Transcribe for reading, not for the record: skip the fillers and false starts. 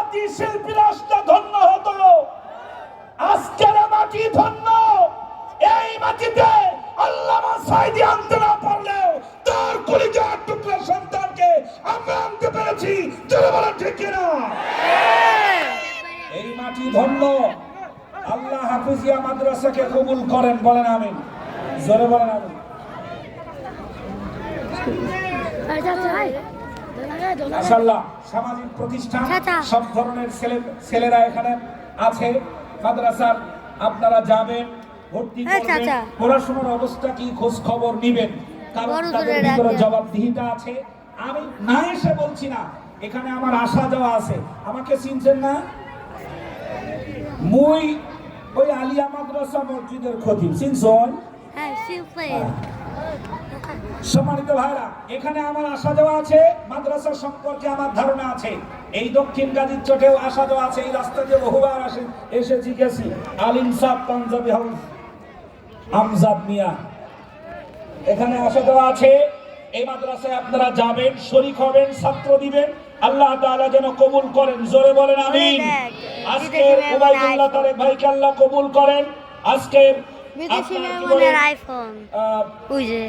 মাটি শিল্পী রাষ্ট্র ধন্য হতো, আজকের মাটি ধন্য। এই মাটিতে আল্লামা সাঈদী আনতে না পারলেও তার কলিজার টুকরা সন্তানকে আমরা আনতে পেরেছি। জোরে বলেন ঠিক কিনা? এই মাটি ধন্য। আল্লাহ হাফিজিয়া মাদ্রাসাকে কবুল করেন, বলেন আমিন। জোরে বলেন আমিন। মাশাআল্লাহ, সামাজিক প্রতিষ্ঠান, সব ধরনের ছেলেরা এখানে আছে মাদ্রাসার। আপনারা যাবেন, ভর্তি করবেন, পড়াশোনার অবস্থা কি খোঁজ খবর নিবেন, কারণ তাদের ভিতরে জবাবদিহিতা আছে। আমি না এসে বলছি না, এখানে আমার আসা যাওয়া আছে। আমাকে চিনছেন না? মুই ওই আলিয়া মাদ্রাসা মসজিদের খতিব, চিনছেন? সম্মানিত ভাইরা, এখানে আমার আসা যাওয়া আছে, মাদ্রাসা সম্পর্কে আমার ধারণা আছে। এই দক্ষিণ গাজীর চটেও আসা যাওয়া আছে, এই রাস্তা দিয়ে বহুবার এসেছি গেছি। আলিম সাহেব, পাঞ্জাবি হাউস, আমজাদ মিয়া, এখানে আসা যাওয়া আছে। এই মাদ্রাসায় আপনারা যাবেন, শরীক হবেন, ছাত্র দিবেন। আল্লাহ তাআলা যেন কবুল করেন। জোরে বলেন আমিন। আজকের উবাইদুল্লাহ তারেক ভাইকে আল্লাহ কবুল করেন। আজকের বিদেশি মেহমানের আইফোন ওই যে